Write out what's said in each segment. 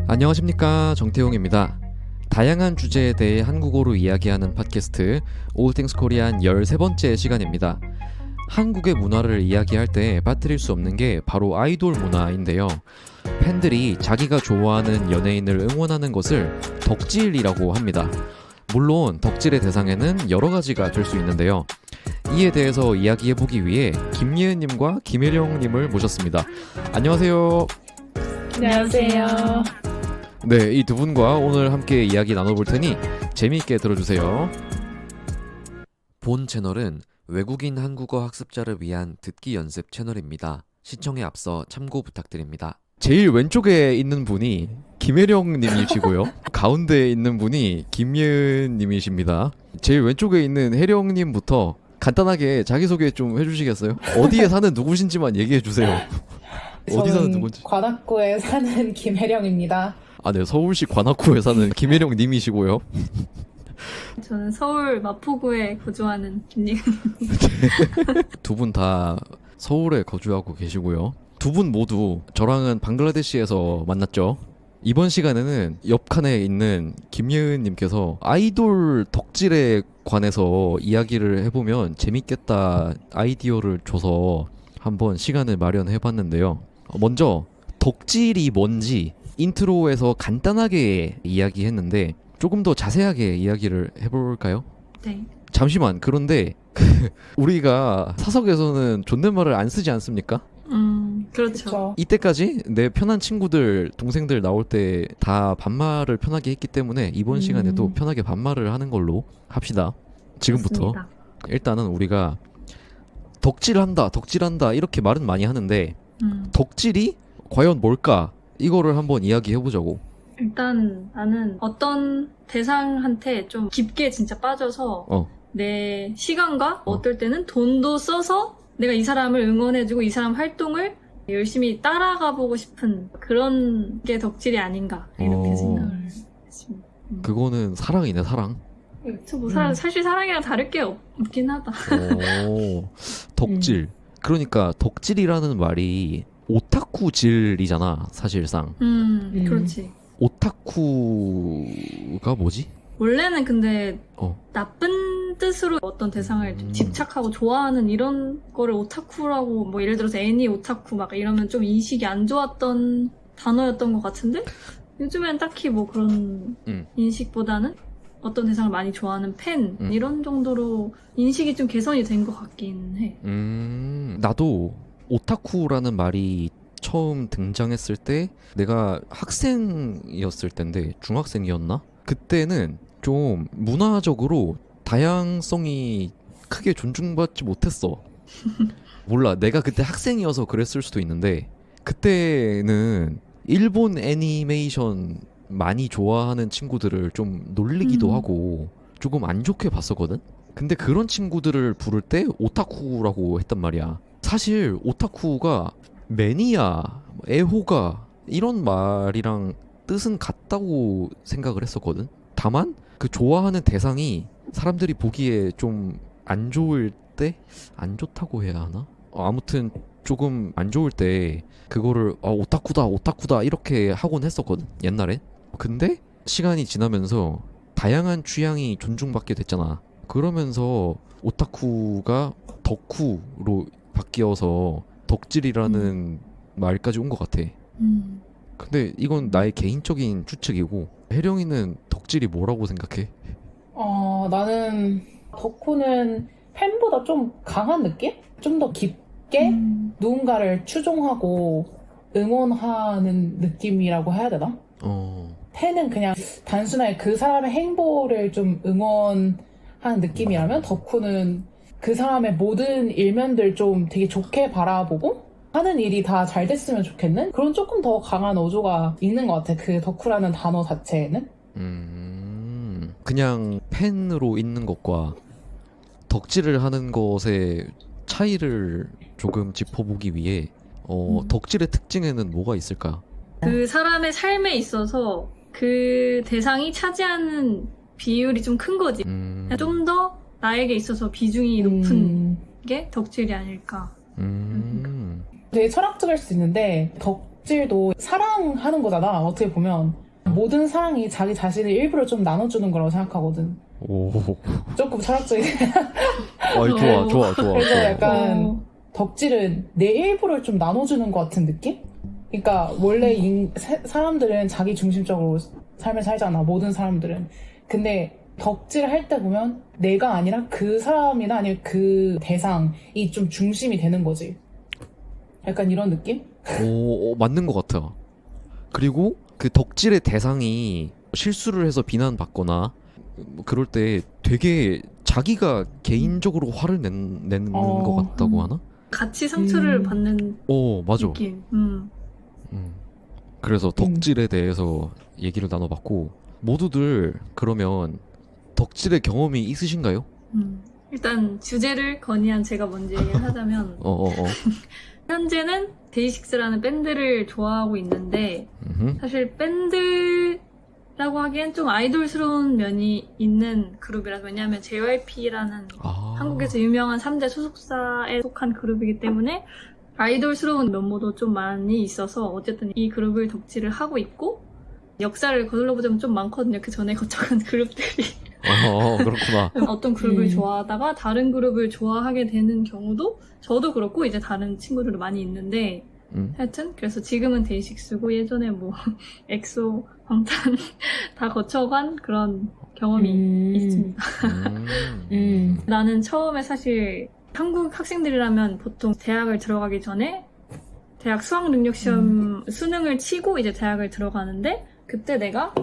안녕하십니까, 정태용입니다. 다양한 주제에 대해 한국어로 이야기하는 팟캐스트 All Things Korean 13번째 시간입니다. 한국의 문화를 이야기할 때 빠뜨릴 수 없는 게 바로 아이돌 문화인데요. 팬들이 자기가 좋아하는 연예인을 응원하는 것을 덕질이라고 합니다. 물론 덕질의 대상에는 여러 가지가 될 수 있는데요. 이에 대해서 이야기해보기 위해 김예은님과 김혜령님을 모셨습니다. 안녕하세요. 안녕하세요. 네, 이 두 분과 오늘 함께 이야기 나눠볼 테니 재미있게 들어주세요. 본 채널은 외국인 한국어 학습자를 위한 듣기 연습 채널입니다. 시청에 앞서 참고 부탁드립니다. 제일 왼쪽에 있는 분이 김혜령 님이시고요. 가운데에 있는 분이 김예은 님이십니다. 제일 왼쪽에 있는 혜령 님부터 간단하게 자기소개 좀 해주시겠어요? 어디에 사는 누구신지만 얘기해주세요. 어디 사는 누군지. 관악구에 사는 김혜령입니다. 아, 네, 서울시 관악구에 사는 김혜령 님이시고요. 저는 서울 마포구에 거주하는 김예은. 두 분 다 서울에 거주하고 계시고요. 두 분 모두 저랑은 방글라데시에서 만났죠. 이번 시간에는 옆칸에 있는 김예은 님께서 아이돌 덕질에 관해서 이야기를 해보면 재밌겠다 아이디어를 줘서 한번 시간을 마련해봤는데요. 먼저 덕질이 뭔지 인트로에서 간단하게 이야기했는데 조금 더 자세하게 이야기를 해볼까요? 네. 잠시만, 그런데 우리가 사석에서는 존댓말을 안 쓰지 않습니까? 그렇죠. 그쵸? 이때까지 내 편한 친구들, 동생들 나올 때 다 반말을 편하게 했기 때문에 이번 시간에도 편하게 반말을 하는 걸로 합시다. 지금부터. 좋습니다. 일단은 우리가 덕질한다 이렇게 말은 많이 하는데 덕질이 과연 뭘까? 이거를 한번 이야기해보자고. 일단 나는 어떤 대상한테 좀 깊게 진짜 빠져서 내 시간과 어떨 때는 돈도 써서 내가 이 사람을 응원해주고 이 사람 활동을 열심히 따라가 보고 싶은 그런 게 덕질이 아닌가 이렇게 생각을 했습니다. 그거는 사랑이네, 사랑. 뭐 사실 사랑이랑 다를 게 없긴 하다. 덕질. 그러니까 덕질이라는 말이 오타쿠질이잖아, 사실상. 그렇지. 오타쿠가 뭐지? 원래는 근데 나쁜 뜻으로 어떤 대상을 좀 집착하고 좋아하는 이런 거를 오타쿠라고, 뭐 예를 들어서 애니 오타쿠 막 이러면 좀 인식이 안 좋았던 단어였던 것 같은데 요즘엔 딱히 뭐 그런 인식보다는 어떤 대상을 많이 좋아하는 팬 이런 정도로 인식이 좀 개선이 된 것 같긴 해. 나도 오타쿠라는 말이 처음 등장했을 때 내가 학생이었을 텐데 중학생이었나? 그때는 좀 문화적으로 다양성이 크게 존중받지 못했어. 몰라, 내가 그때 학생이어서 그랬을 수도 있는데 그때는 일본 애니메이션 많이 좋아하는 친구들을 좀 놀리기도 하고 조금 안 좋게 봤었거든? 근데 그런 친구들을 부를 때 오타쿠라고 했단 말이야. 사실 오타쿠가 매니아, 애호가 이런 말이랑 뜻은 같다고 생각을 했었거든. 다만 그 좋아하는 대상이 사람들이 보기에 좀 안 좋을 때, 안 좋다고 해야 하나? 아무튼 조금 안 좋을 때 그거를 오타쿠다 이렇게 하곤 했었거든, 옛날엔. 근데 시간이 지나면서 다양한 취향이 존중받게 됐잖아. 그러면서 오타쿠가 덕후로 바뀌어서 덕질이라는 말까지 온 것 같아. 근데 이건 나의 개인적인 추측이고, 혜령이는 덕질이 뭐라고 생각해? 나는 덕후는 팬보다 좀 강한 느낌? 좀 더 깊게 누군가를 추종하고 응원하는 느낌이라고 해야 되나? 팬은 그냥 단순하게 그 사람의 행보를 좀 응원하는 느낌이라면 덕후는 그 사람의 모든 일면들 좀 되게 좋게 바라보고 하는 일이 다 잘 됐으면 좋겠는? 그런 조금 더 강한 어조가 있는 것 같아. 그 덕후라는 단어 자체에는. 그냥 팬으로 있는 것과 덕질을 하는 것의 차이를 조금 짚어보기 위해 덕질의 특징에는 뭐가 있을까? 그 사람의 삶에 있어서 그 대상이 차지하는 비율이 좀 큰 거지. 좀 더 나에게 있어서 비중이 높은 게 덕질이 아닐까. 되게 철학적일 수 있는데 덕질도 사랑하는 거잖아. 어떻게 보면 모든 사랑이 자기 자신의 일부를 좀 나눠주는 거라고 생각하거든. 오. 조금 철학적인. 좋아. 그래서 약간 어. 덕질은 내 일부를 좀 나눠주는 것 같은 느낌? 그러니까 원래 사람들은 자기 중심적으로 삶을 살잖아. 모든 사람들은. 근데 덕질을 할 때 보면 내가 아니라 그 사람이나 아니면 그 대상이 좀 중심이 되는 거지. 약간 이런 느낌? 맞는 것 같아. 그리고 그 덕질의 대상이 실수를 해서 비난받거나 뭐 그럴 때 되게 자기가 개인적으로 화를 내는 것 같다고 하나? 같이 상처를 받는 맞아. 느낌. 그래서 덕질에 대해서 얘기를 나눠봤고, 모두들 그러면 덕질의 경험이 있으신가요? 일단 주제를 건의한 제가 먼저 얘기를 하자면 현재는 데이식스라는 밴드를 좋아하고 있는데 사실 밴드라고 하기엔 좀 아이돌스러운 면이 있는 그룹이라서, 왜냐하면 JYP라는 한국에서 유명한 3대 소속사에 속한 그룹이기 때문에 아이돌스러운 면모도 좀 많이 있어서 어쨌든 이 그룹을 덕질을 하고 있고, 역사를 거슬러 보자면 좀 많거든요. 그 전에 거쳐간 그룹들이. 그렇구나. 어떤 그룹을 좋아하다가 다른 그룹을 좋아하게 되는 경우도 저도 그렇고 이제 다른 친구들도 많이 있는데, 하여튼 그래서 지금은 데이식스고 예전에 뭐 엑소, 방탄 다 거쳐간 그런 경험이 있습니다. 나는 처음에 사실 한국 학생들이라면 보통 대학을 들어가기 전에 대학 수학 능력 시험 수능을 치고 이제 대학을 들어가는데, 그때 내가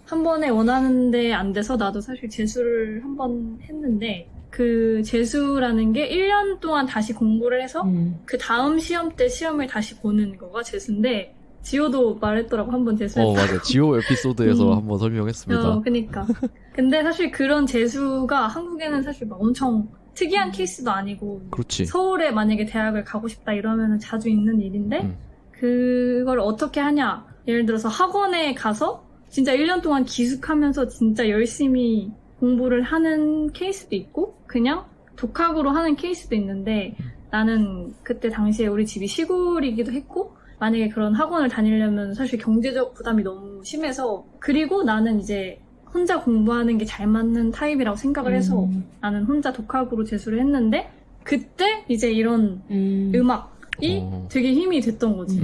한 번에 원하는데 안 돼서 나도 사실 재수를 한 번 했는데, 그 재수라는 게 1년 동안 다시 공부를 해서 그 다음 시험 때 시험을 다시 보는 거가 재수인데, 지호도 말했더라고, 한 번 재수했다고. 맞아. 지호 에피소드에서 한번 설명했습니다. 그니까. 근데 사실 그런 재수가 한국에는 사실 막 엄청 특이한 케이스도 아니고, 그렇지. 서울에 만약에 대학을 가고 싶다 이러면 자주 있는 일인데, 그걸 어떻게 하냐. 예를 들어서 학원에 가서 진짜 1년 동안 기숙하면서 진짜 열심히 공부를 하는 케이스도 있고, 그냥 독학으로 하는 케이스도 있는데, 나는 그때 당시에 우리 집이 시골이기도 했고, 만약에 그런 학원을 다니려면 사실 경제적 부담이 너무 심해서, 그리고 나는 이제 혼자 공부하는 게 잘 맞는 타입이라고 생각을 해서 나는 혼자 독학으로 재수를 했는데, 그때 이제 이런 음악이 되게 힘이 됐던 거지.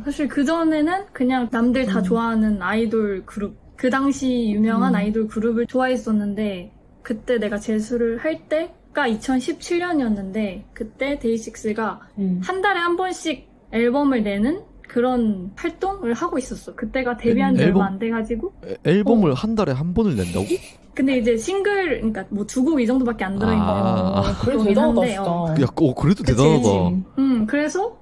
사실 그전에는 그냥 남들 다 좋아하는 아이돌 그룹, 그 당시 유명한 아이돌 그룹을 좋아했었는데, 그때 내가 재수를 할 때가 2017년이었는데 그때 데이식스가 한 달에 한 번씩 앨범을 내는 그런 활동을 하고 있었어. 그때가 데뷔한 지 얼마 안 돼가지고. 앨범을 한 달에 한 번을 낸다고? 근데 이제 싱글, 그러니까 뭐 2곡 이 정도밖에 안 들어있는 거. 그래도 대단하다, 진짜. 그래도 대단하다. 그래서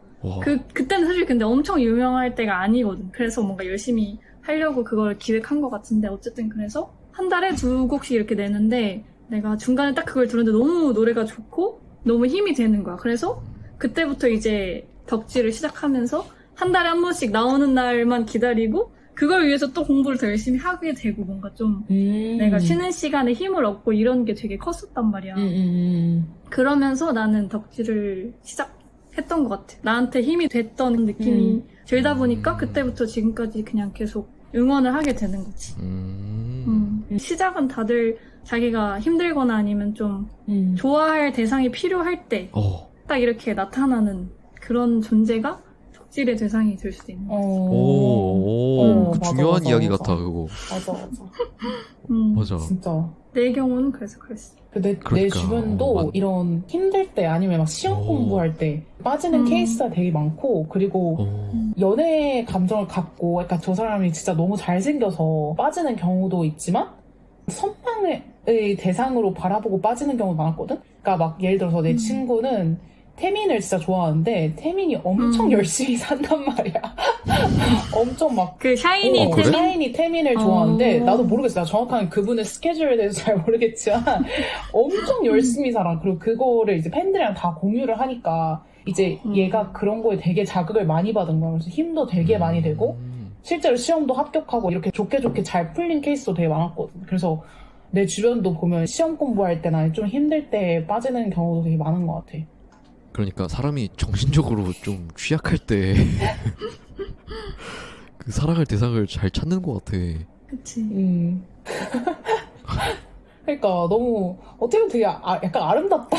그때는 사실 근데 엄청 유명할 때가 아니거든. 그래서 뭔가 열심히 하려고 그걸 기획한 것 같은데, 어쨌든 그래서 한 달에 2곡씩 이렇게 내는데, 내가 중간에 딱 그걸 들었는데 너무 노래가 좋고 너무 힘이 되는 거야. 그래서 그때부터 이제 덕질을 시작하면서 한 달에 한 번씩 나오는 날만 기다리고 그걸 위해서 또 공부를 더 열심히 하게 되고, 뭔가 좀 내가 쉬는 시간에 힘을 얻고 이런 게 되게 컸었단 말이야. 그러면서 나는 덕질을 시작했던 것 같아. 나한테 힘이 됐던 느낌이 들다 보니까 그때부터 지금까지 그냥 계속 응원을 하게 되는 거지. 시작은 다들 자기가 힘들거나 아니면 좀 좋아할 대상이 필요할 때 딱 이렇게 나타나는 그런 존재가 덕질의 대상이 될 수도 있는 거지. 그 중요한 맞아, 이야기 맞아. 같아, 그거. 맞아. 맞아. 진짜. 내 경우는 그래서 그랬어. 내 주변도 이런 힘들 때 아니면 막 시험 공부할 때 빠지는 케이스가 되게 많고, 그리고 연애 감정을 갖고 약간 저 사람이 진짜 너무 잘생겨서 빠지는 경우도 있지만, 선망의 대상으로 바라보고 빠지는 경우도 많았거든? 그러니까 막 예를 들어서 내 친구는 태민을 진짜 좋아하는데 태민이 엄청 열심히 산단 말이야. 엄청 막 그 샤이니 그래? 태민? 샤이니 태민을 좋아하는데 나도 모르겠어. 나 정확한 그분의 스케줄에 대해서 잘 모르겠지만 엄청 열심히 살아. 그리고 그거를 이제 팬들이랑 다 공유를 하니까 이제 얘가 그런 거에 되게 자극을 많이 받은 거야. 그래서 힘도 되게 많이 되고 실제로 시험도 합격하고 이렇게 좋게 잘 풀린 케이스도 되게 많았거든. 그래서 내 주변도 보면 시험 공부할 때나 좀 힘들 때 빠지는 경우도 되게 많은 것 같아. 그러니까 사람이 정신적으로 좀 취약할 때 그 사랑할 대상을 잘 찾는 것 같아. 그치. 그러니까 너무 어떻게 보면 되게 약간 아름답다.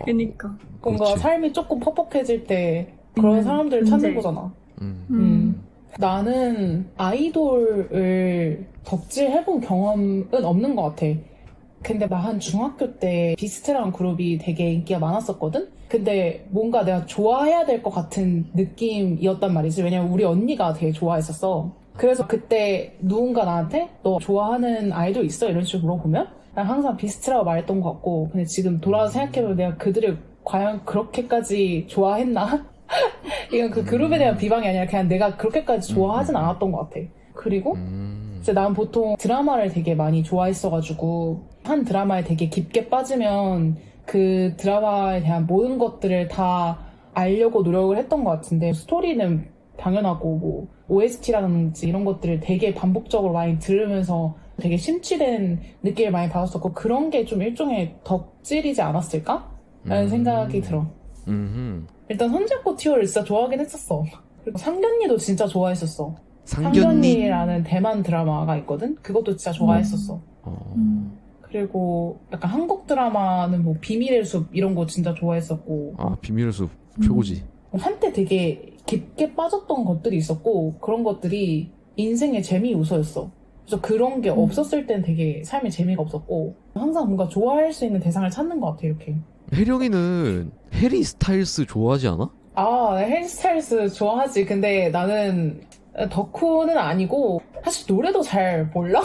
그니까. 뭔가 그렇지. 삶이 조금 퍽퍽해질 때 그런 사람들을 찾는 이제. 거잖아. 음. 나는 아이돌을 덕질해본 경험은 없는 것 같아. 근데 나 한 중학교 때 비스트라는 그룹이 되게 인기가 많았었거든? 근데 뭔가 내가 좋아해야 될 것 같은 느낌이었단 말이지. 왜냐면 우리 언니가 되게 좋아했었어. 그래서 그때 누군가 나한테 너 좋아하는 아이돌 있어? 이런 식으로 물어보면 난 항상 비스트라고 말했던 것 같고, 근데 지금 돌아서 생각해보면 내가 그들을 과연 그렇게까지 좋아했나? 이건 그 그룹에 대한 비방이 아니라 그냥 내가 그렇게까지 좋아하진 않았던 것 같아. 그리고 이제 난 보통 드라마를 되게 많이 좋아했어가지고 한 드라마에 되게 깊게 빠지면 그 드라마에 대한 모든 것들을 다 알려고 노력을 했던 것 같은데, 스토리는 당연하고 뭐 OST라든지 이런 것들을 되게 반복적으로 많이 들으면서 되게 심취된 느낌을 많이 받았었고, 그런 게 좀 일종의 덕질이지 않았을까? 라는 생각이 들어. 일단 손잡고 티오를 진짜 좋아하긴 했었어. 그리고 상견니도 진짜 좋아했었어. 상견니? 상견니라는 대만 드라마가 있거든? 그것도 진짜 좋아했었어. 그리고 약간 한국 드라마는 뭐 비밀의 숲 이런 거 진짜 좋아했었고. 아, 비밀의 숲 최고지. 한때 되게 깊게 빠졌던 것들이 있었고, 그런 것들이 인생의 재미 요소였어. 그래서 그런 게 없었을 땐 되게 삶에 재미가 없었고, 항상 뭔가 좋아할 수 있는 대상을 찾는 것 같아, 이렇게. 혜령이는 해리 스타일스 좋아하지 않아? 아, 해리 스타일스 좋아하지. 근데 나는 덕후는 아니고 사실 노래도 잘 몰라.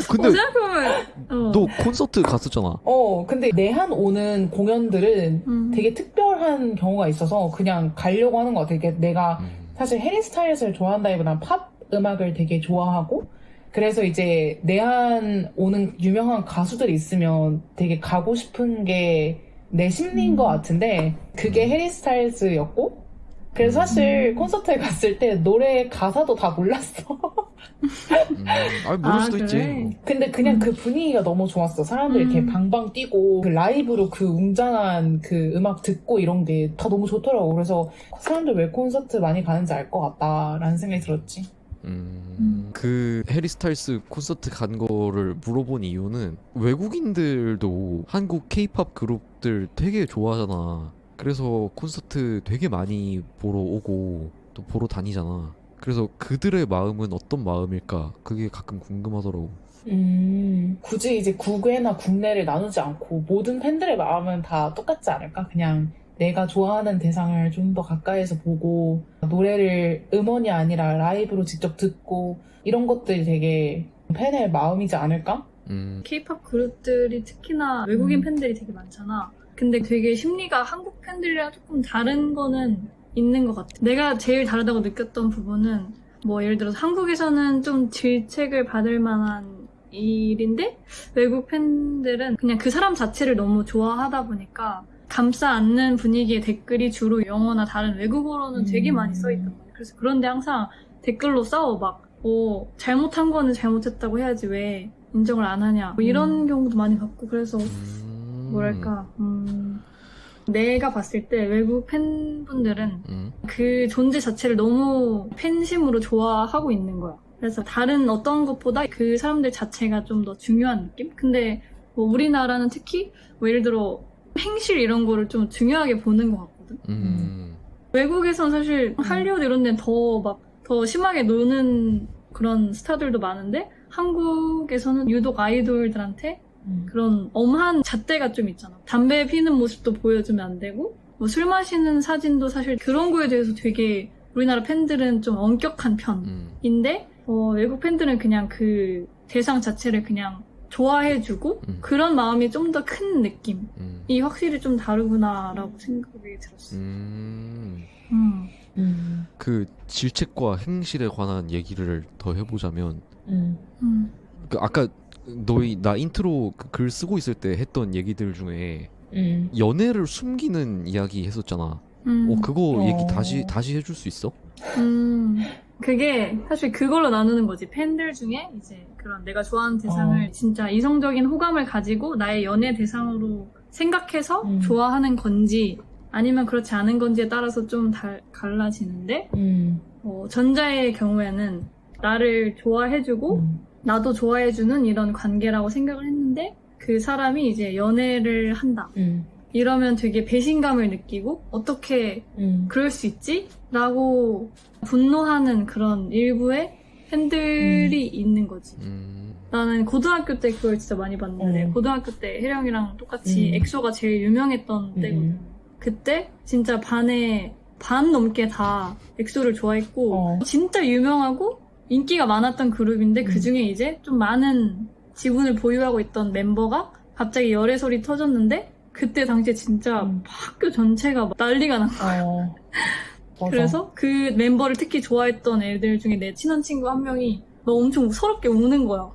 근데 생각해보면 너 콘서트 갔었잖아. 근데 내한 오는 공연들은 되게 특별한 경우가 있어서 그냥 가려고 하는 것 같아. 이게 내가 사실 해리 스타일스를 좋아한다기보다는 팝 음악을 되게 좋아하고, 그래서 이제 내한 오는 유명한 가수들이 있으면 되게 가고 싶은 게 내 심리인 것 같은데, 그게 해리 스타일스였고, 그래서 사실 콘서트에 갔을 때 노래 가사도 다 몰랐어. 아니, 모를 수도 그래? 있지. 근데 그냥 그 분위기가 너무 좋았어. 사람들이 이렇게 방방 뛰고 그 라이브로 그 웅장한 그 음악 듣고 이런 게 다 너무 좋더라고. 그래서 사람들 왜 콘서트 많이 가는지 알 것 같다라는 생각이 들었지. 그 해리 스타일스 콘서트 간 거를 물어본 이유는 외국인들도 한국 케이팝 그룹들 되게 좋아하잖아. 그래서 콘서트 되게 많이 보러 오고 또 보러 다니잖아. 그래서 그들의 마음은 어떤 마음일까? 그게 가끔 궁금하더라고. 굳이 이제 국외나 국내를 나누지 않고 모든 팬들의 마음은 다 똑같지 않을까? 그냥 내가 좋아하는 대상을 좀 더 가까이서 보고, 노래를 음원이 아니라 라이브로 직접 듣고, 이런 것들이 되게 팬의 마음이지 않을까? K-pop 그룹들이 특히나 외국인 팬들이 되게 많잖아. 근데 되게 심리가 한국 팬들이랑 조금 다른 거는 있는 것 같아. 내가 제일 다르다고 느꼈던 부분은 뭐 예를 들어서 한국에서는 좀 질책을 받을 만한 일인데, 외국 팬들은 그냥 그 사람 자체를 너무 좋아하다 보니까 감싸 안는 분위기의 댓글이 주로 영어나 다른 외국어로는 되게 많이 써있단 말이야. 그래서 그런데 항상 댓글로 싸워. 막 잘못한 거는 잘못했다고 해야지 왜 인정을 안 하냐, 뭐 이런 경우도 많이 봤고. 그래서 뭐랄까, 내가 봤을 때 외국 팬분들은 그 존재 자체를 너무 팬심으로 좋아하고 있는 거야. 그래서 다른 어떤 것보다 그 사람들 자체가 좀 더 중요한 느낌? 근데 뭐 우리나라는 특히 뭐 예를 들어 행실 이런 거를 좀 중요하게 보는 것 같거든. 외국에선 사실 할리우드 이런 데는 더 심하게 노는 그런 스타들도 많은데, 한국에서는 유독 아이돌들한테 그런 엄한 잣대가 좀 있잖아. 담배 피는 모습도 보여주면 안 되고, 뭐 술 마시는 사진도 사실 그런 거에 대해서 되게 우리나라 팬들은 좀 엄격한 편인데, 외국 팬들은 그냥 그 대상 자체를 그냥 좋아해주고 그런 마음이 좀 더 큰 느낌이 확실히 좀 다르구나라고 생각이 들었어. 그 질책과 행실에 관한 얘기를 더 해보자면, 그 아까 나 인트로 그 글 쓰고 있을 때 했던 얘기들 중에 연애를 숨기는 이야기 했었잖아. 그거 얘기 다시 해줄 수 있어? 그게 사실 그걸로 나누는 거지. 팬들 중에 이제 그런 내가 좋아하는 대상을 진짜 이성적인 호감을 가지고 나의 연애 대상으로 생각해서 좋아하는 건지 아니면 그렇지 않은 건지에 따라서 좀 갈라지는데 전자의 경우에는 나를 좋아해주고 나도 좋아해주는 이런 관계라고 생각을 했는데 그 사람이 이제 연애를 한다. 이러면 되게 배신감을 느끼고 어떻게 그럴 수 있지? 라고 분노하는 그런 일부의 팬들이 있는 거지. 나는 고등학교 때 그걸 진짜 많이 봤는데 고등학교 때 혜령이랑 똑같이 엑소가 제일 유명했던 때거든. 그때 진짜 반에 반 넘게 다 엑소를 좋아했고 진짜 유명하고 인기가 많았던 그룹인데 그중에 이제 좀 많은 지분을 보유하고 있던 멤버가 갑자기 열애설이 터졌는데 그때 당시에 진짜 학교 전체가 막 난리가 난 거야. 그래서 그 멤버를 특히 좋아했던 애들 중에 내 친한 친구 한 명이 막 엄청 서럽게 우는 거야.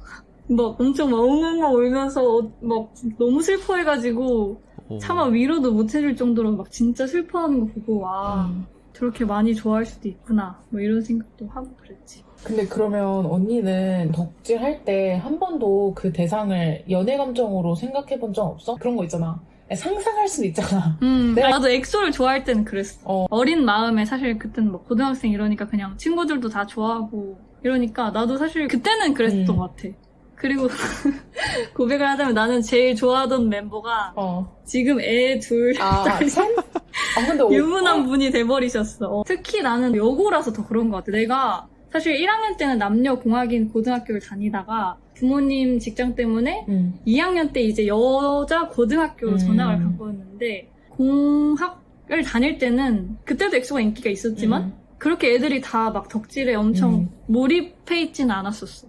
막 엄청 막 엉엉 울면서 막 너무 슬퍼해가지고 차마 위로도 못 해줄 정도로 막 진짜 슬퍼하는 거 보고 와 저렇게 많이 좋아할 수도 있구나 뭐 이런 생각도 하고 그랬지. 근데 그러면 언니는 덕질할 때 한 번도 그 대상을 연애 감정으로 생각해 본 적 없어? 그런 거 있잖아. 상상할 수도 있잖아. 나도 엑소를 좋아할 때는 그랬어. 어린 마음에 사실 그때는 뭐 고등학생 이러니까 그냥 친구들도 다 좋아하고 이러니까 나도 사실 그때는 그랬던 것 같아. 그리고 고백을 하자면 나는 제일 좋아하던 멤버가 지금 애 둘 근데 유부남 분이 돼버리셨어. 특히 나는 여고라서 더 그런 것 같아. 내가 사실 1학년 때는 남녀공학인 고등학교를 다니다가 부모님 직장 때문에 2학년 때 이제 여자 고등학교로 전학을 간 거였는데 공학을 다닐 때는 그때도 엑소가 인기가 있었지만 그렇게 애들이 다 막 덕질에 엄청 몰입해 있지는 않았었어.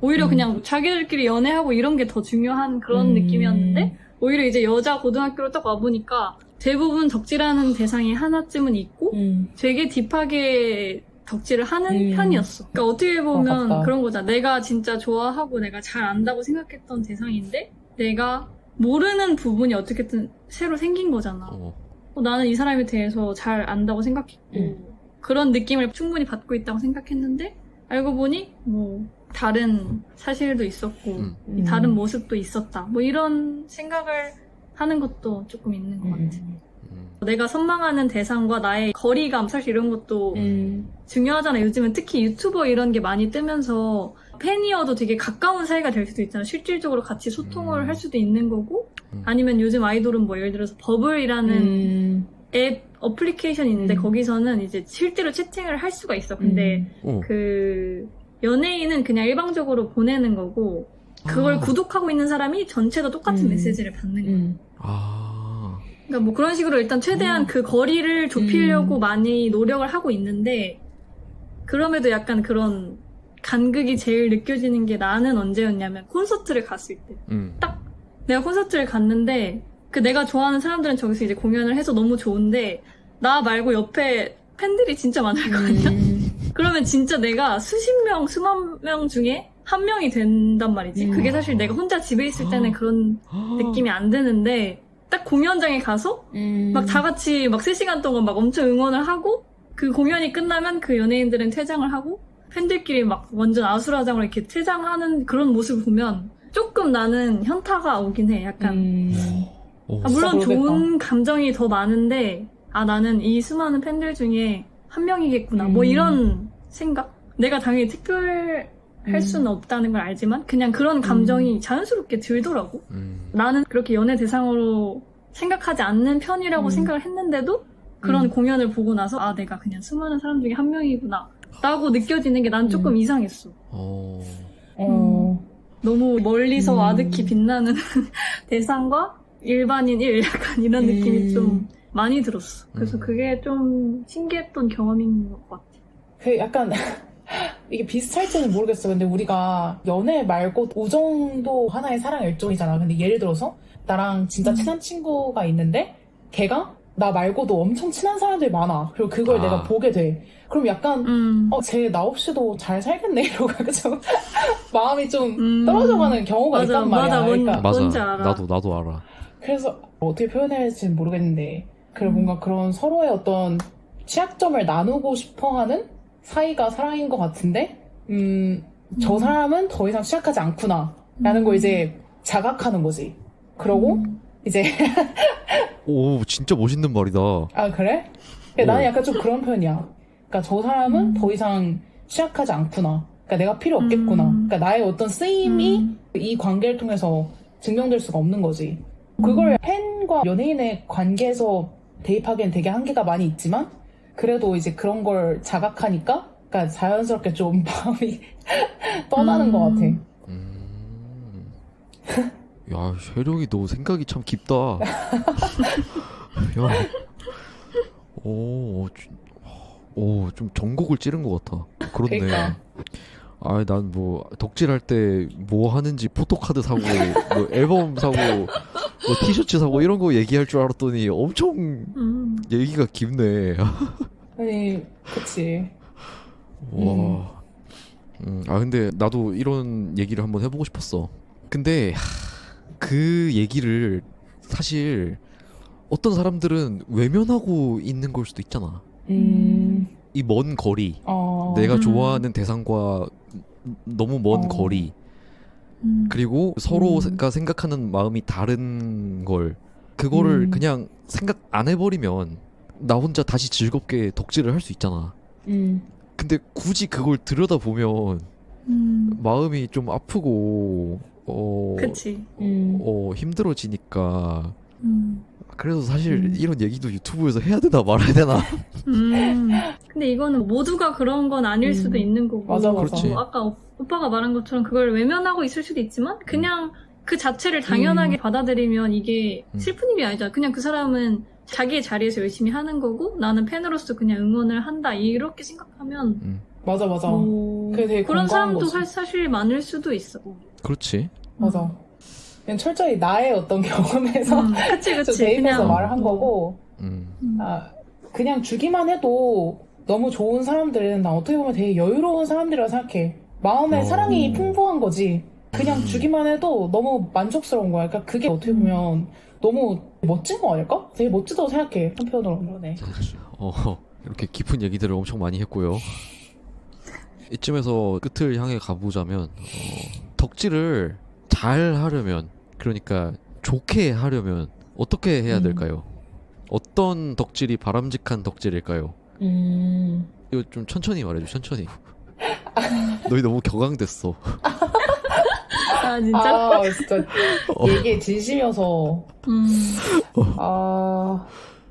오히려 그냥 자기들끼리 연애하고 이런 게 더 중요한 그런 느낌이었는데 오히려 이제 여자 고등학교로 딱 와보니까 대부분 덕질하는 대상이 하나쯤은 있고 되게 딥하게 덕질을 하는 편이었어. 그러니까 어떻게 보면 맞다. 그런 거잖아. 내가 진짜 좋아하고 내가 잘 안다고 생각했던 대상인데 내가 모르는 부분이 어떻게든 새로 생긴 거잖아. 나는 이 사람에 대해서 잘 안다고 생각했고 그런 느낌을 충분히 받고 있다고 생각했는데 알고 보니 뭐 다른 사실도 있었고 다른 모습도 있었다. 뭐 이런 생각을 하는 것도 조금 있는 것 같아. 내가 선망하는 대상과 나의 거리감 사실 이런 것도 중요하잖아. 요즘은 특히 유튜버 이런 게 많이 뜨면서 팬이어도 되게 가까운 사이가 될 수도 있잖아. 실질적으로 같이 소통을 할 수도 있는 거고 아니면 요즘 아이돌은 뭐 예를 들어서 버블이라는 앱 어플리케이션이 있는데 거기서는 이제 실제로 채팅을 할 수가 있어. 근데 그 연예인은 그냥 일방적으로 보내는 거고 그걸 구독하고 있는 사람이 전체 다 똑같은 메시지를 받는 거야. 그러니까 뭐 그런 식으로 일단 최대한 그 거리를 좁히려고 많이 노력을 하고 있는데 그럼에도 약간 그런 간극이 제일 느껴지는 게 나는 언제였냐면 콘서트를 갔을 때 딱 내가 콘서트를 갔는데 그 내가 좋아하는 사람들은 저기서 이제 공연을 해서 너무 좋은데 나 말고 옆에 팬들이 진짜 많을 거 아니야? 그러면 진짜 내가 수십 명, 수만 명 중에 한 명이 된단 말이지. 그게 사실 내가 혼자 집에 있을 때는 그런 느낌이 안 드는데 딱 공연장에 가서 막 다 같이 막 3시간 동안 막 엄청 응원을 하고 그 공연이 끝나면 그 연예인들은 퇴장을 하고 팬들끼리 막 완전 아수라장으로 이렇게 퇴장하는 그런 모습을 보면 조금 나는 현타가 오긴 해. 약간 물론 좋은 감정이 더 많은데 나는 이 수많은 팬들 중에 한 명이겠구나. 뭐 이런 생각? 내가 당연히 특별할 수는 없다는 걸 알지만 그냥 그런 감정이 자연스럽게 들더라고. 나는 그렇게 연애 대상으로 생각하지 않는 편이라고 생각을 했는데도 그런 공연을 보고 나서 내가 그냥 수많은 사람 중에 한 명이구나 라고 느껴지는 게 난 조금 이상했어. 너무 멀리서 아득히 빛나는 대상과 일반인 약간 이런 느낌이 좀 많이 들었어. 그래서 그게 좀 신기했던 경험인 것 같아. 그 약간 이게 비슷할지는 모르겠어. 근데 우리가 연애 말고 우정도 하나의 사랑 일종이잖아. 근데 예를 들어서 나랑 진짜 친한 친구가 있는데 걔가 나 말고도 엄청 친한 사람들이 많아. 그리고 그걸 내가 보게 돼. 그럼 약간 쟤 나 없이도 잘 살겠네 이러고 좀 마음이 좀 떨어져가는 경우가 있단 말이야. 그러니까 뭔지 알아. 나도 알아. 그래서 어떻게 표현해야 할지는 모르겠는데 뭔가 그런 서로의 어떤 취약점을 나누고 싶어하는 사이가 사랑인 것 같은데 저 사람은 더 이상 취약하지 않구나 라는 걸 이제 자각하는 거지. 그러고 이제 오, 진짜 멋있는 말이다. 아 그래? 나는 어. 약간 좀 그런 편이야. 그러니까 저 사람은 더 이상 취약하지 않구나. 그러니까 내가 필요 없겠구나. 그러니까 나의 어떤 쓰임이 이 관계를 통해서 증명될 수가 없는 거지. 그걸 팬과 연예인의 관계에서 대입하기엔 되게 한계가 많이 있지만 그래도 이제 그런 걸 자각하니까 그러니까 자연스럽게 좀 마음이 떠나는 것 같아. 야, 혜령이 너 생각이 참 깊다. 야, 좀 전곡을 찌른 것 같아. 그렇네. 그러니까. 아, 난 뭐 덕질할 때 뭐 하는지 포토카드 사고, 뭐 앨범 사고, 뭐 티셔츠 사고 이런 거 얘기할 줄 알았더니 엄청 얘기가 깊네. 아니 그치. 와. 아, 근데 나도 이런 얘기를 한번 해보고 싶었어. 근데 그 얘기를 사실 어떤 사람들은 외면하고 있는 걸 수도 있잖아. 이 먼 거리, 내가 좋아하는 대상과 너무 먼 거리, 그리고 서로가 생각하는 마음이 다른 걸, 그거를 그냥 생각 안 해버리면 나 혼자 다시 즐겁게 덕질을 할 수 있잖아. 근데 굳이 그걸 들여다보면 마음이 좀 아프고 그치. 힘들어지니까. 그래서 사실 이런 얘기도 유튜브에서 해야 되나 말아야 되나. 근데 이거는 모두가 그런 건 아닐 수도 있는 거고. 맞아. 그렇지. 뭐 아까 오빠가 말한 것처럼 그걸 외면하고 있을 수도 있지만 그냥 그 자체를 당연하게 받아들이면 이게 슬픈 일이 아니잖아. 그냥 그 사람은 자기의 자리에서 열심히 하는 거고 나는 팬으로서 그냥 응원을 한다 이렇게 생각하면 맞아. 그게 되게 그런 건강한 사람도 거지. 사실 많을 수도 있어. 그렇지. 맞아. 그냥 철저히 나의 어떤 경험에서 그치. 좀 대입해서 그냥 말을 한 거고 음. 그냥 주기만 해도 너무 좋은 사람들은 나 어떻게 보면 되게 여유로운 사람들이라 생각해. 마음에 사랑이 풍부한 거지. 그냥 주기만 해도 너무 만족스러운 거야. 그러니까 그게 어떻게 보면 너무 멋진 거 아닐까? 되게 멋지다고 생각해. 한편으로. 네. 이렇게 깊은 얘기들을 엄청 많이 했고요. 이쯤에서 끝을 향해 가보자면 덕질을 잘 하려면, 그러니까 좋게 하려면 어떻게 해야 될까요? 어떤 덕질이 바람직한 덕질일까요? 이거 좀 천천히 말해줘. 천천히. 너희 너무 격앙됐어. 아 진짜? 진짜 이게 진심이어서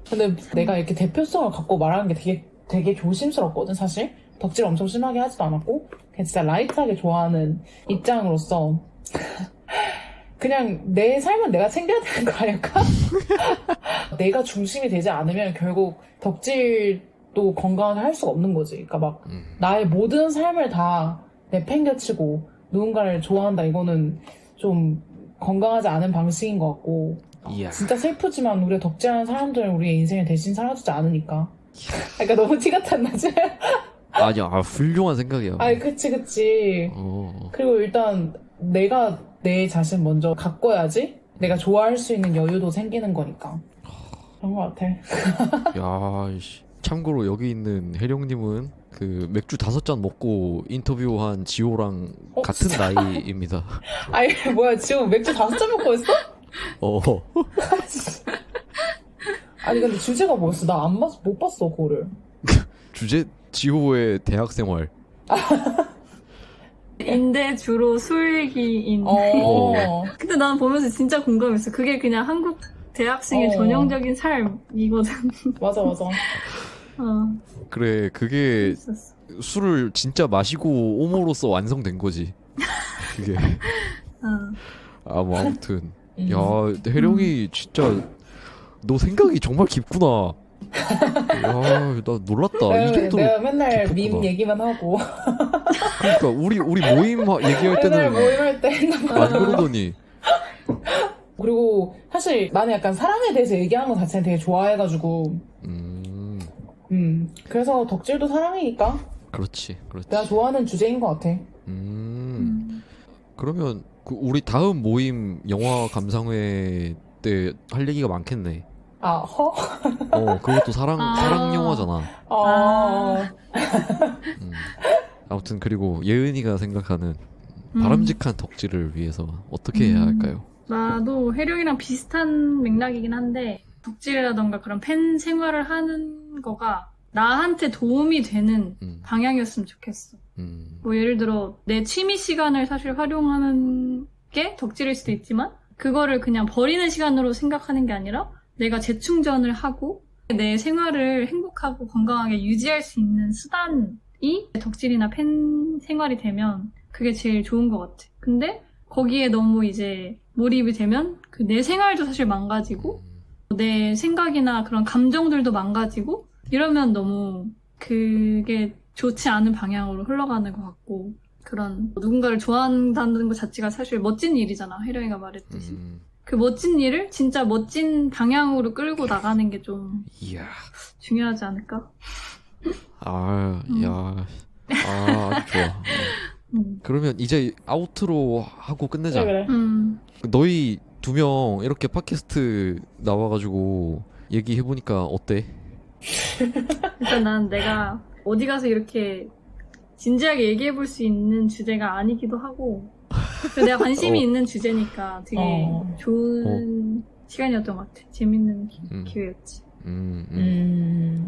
근데 내가 이렇게 대표성을 갖고 말하는 게 되게 조심스럽거든 사실. 덕질 엄청 심하게 하지도 않았고 그냥 진짜 라이트하게 좋아하는 입장으로서 그냥 내 삶은 내가 챙겨야 되는 거 아닐까? 내가 중심이 되지 않으면 결국 덕질도 건강하게 할 수가 없는 거지. 그러니까 막 나의 모든 삶을 다 내팽개치고 누군가를 좋아한다 이거는 좀 건강하지 않은 방식인 것 같고 이야. 진짜 슬프지만 우리가 덕질하는 사람들은 우리의 인생을 대신 살아주지 않으니까. 그러니까 너무 티 같지 않나? 아니야, 훌륭한 생각이야. 아니 그치. 그리고 일단 내가 내 자신 먼저 가꿔야지 내가 좋아할 수 있는 여유도 생기는 거니까 그런 것 같아. 야, 이씨. 참고로 여기 있는 혜령님은 그 맥주 5잔 먹고 인터뷰한 지호랑 같은 진짜? 나이입니다. 아니 뭐야 지금 맥주 5잔 먹고 있어? 아니 근데 주제가 뭐였어? 나 못 봤어 그거를. 주제 지호의 대학 생활. 인데 주로 술 얘기인. 근데 난 보면서 진짜 공감했어. 그게 그냥 한국 대학생의 전형적인 삶이거든. 맞아. 그래, 그게 있었어. 술을 진짜 마시고 오모로서 완성된 거지. 그게. 뭐 아무튼. 야, 혜령이 진짜 너 생각이 정말 깊구나. 야, 나 놀랐다. 이 정도로 내가 맨날 깊었구나. 밈 얘기만 하고 그러니까 우리 모임 얘기할 맨날 때는 모임할 때 안 그러더니. 그리고 사실 나는 약간 사랑에 대해서 얘기하는 거 자체는 되게 좋아해가지고 그래서 덕질도 사랑이니까 그렇지. 내가 좋아하는 주제인 것 같아. 그러면 우리 다음 모임 영화 감상회 때 할 얘기가 많겠네. 그것도 사랑 영화잖아. 아무튼 그리고 예은이가 생각하는 바람직한 덕질을 위해서 어떻게 해야 할까요? 나도 혜령이랑 비슷한 맥락이긴 한데 덕질이라던가 그런 팬 생활을 하는 거가 나한테 도움이 되는 방향이었으면 좋겠어. 뭐 예를 들어 내 취미 시간을 사실 활용하는 게 덕질일 수도 있지만 그거를 그냥 버리는 시간으로 생각하는 게 아니라 내가 재충전을 하고 내 생활을 행복하고 건강하게 유지할 수 있는 수단이 덕질이나 팬 생활이 되면 그게 제일 좋은 것 같아. 근데 거기에 너무 이제 몰입이 되면 그 내 생활도 사실 망가지고 내 생각이나 그런 감정들도 망가지고 이러면 너무 그게 좋지 않은 방향으로 흘러가는 것 같고 그런 누군가를 좋아한다는 것 자체가 사실 멋진 일이잖아. 혜령이가 말했듯이. 그 멋진 일을 진짜 멋진 방향으로 끌고 나가는 게 좀 이야. 중요하지 않을까? 야. 아주 좋아. 그러면 이제 아우트로 하고 끝내자. 그래. 너희 2명 이렇게 팟캐스트 나와가지고 얘기해보니까 어때? 일단 난 내가 어디 가서 이렇게 진지하게 얘기해볼 수 있는 주제가 아니기도 하고 그래서 내가 관심이 있는 주제니까 되게 좋은 시간이었던 것 같아. 재밌는 기회였지.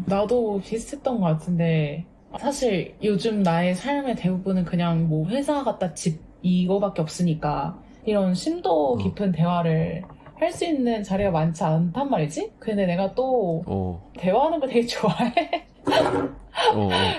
나도 비슷했던 것 같은데 사실 요즘 나의 삶의 대부분은 그냥 뭐 회사 갔다 집 이거밖에 없으니까 이런 심도 깊은 대화를 할 수 있는 자리가 많지 않단 말이지? 근데 내가 또 대화하는 거 되게 좋아해.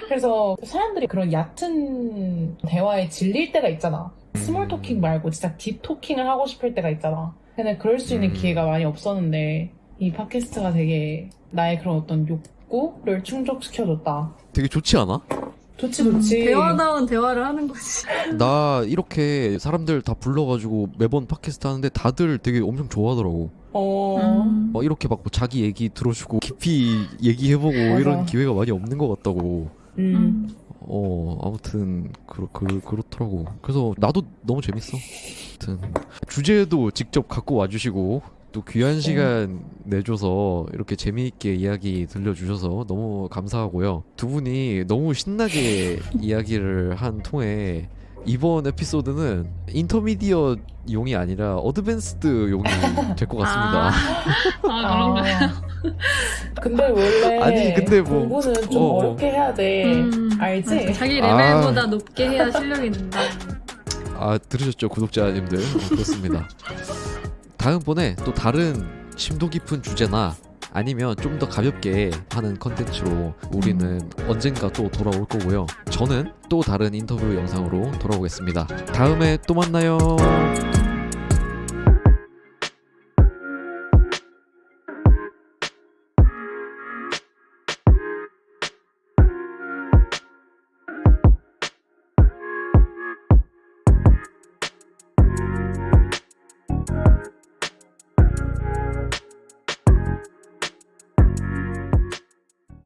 그래서 사람들이 그런 얕은 대화에 질릴 때가 있잖아. 스몰 토킹 말고 진짜 딥 토킹을 하고 싶을 때가 있잖아. 근데 그럴 수 있는 기회가 많이 없었는데 이 팟캐스트가 되게 나의 그런 어떤 욕구를 충족시켜줬다. 되게 좋지 않아? 좋지. 대화다운 대화를 하는 거지. 나 이렇게 사람들 다 불러가지고 매번 팟캐스트 하는데 다들 되게 엄청 좋아하더라고. 막 이렇게 막 자기 얘기 들어주고 깊이 얘기해보고 맞아. 이런 기회가 많이 없는 것 같다고. 아무튼 그렇더라고. 그래서 나도 너무 재밌어. 아무튼 주제도 직접 갖고 와주시고 또 귀한 시간 내줘서 이렇게 재미있게 이야기 들려주셔서 너무 감사하고요. 두 분이 너무 신나게 이야기를 한 통에 이번 에피소드는 인터미디엇 용이 아니라 어드밴스드 용이 될 것 같습니다. 그런가요? 근데 원래 아니, 근데 뭐, 공부는 좀 어렵게 해야 돼. 알지? 맞아. 자기 레벨보다 높게 해야 실력이 는다. 들으셨죠 구독자님들? 그렇습니다. 다음번에 또 다른 심도 깊은 주제나 아니면 좀 더 가볍게 하는 컨텐츠로 우리는 언젠가 또 돌아올 거고요. 저는 또 다른 인터뷰 영상으로 돌아오겠습니다. 다음에 또 만나요.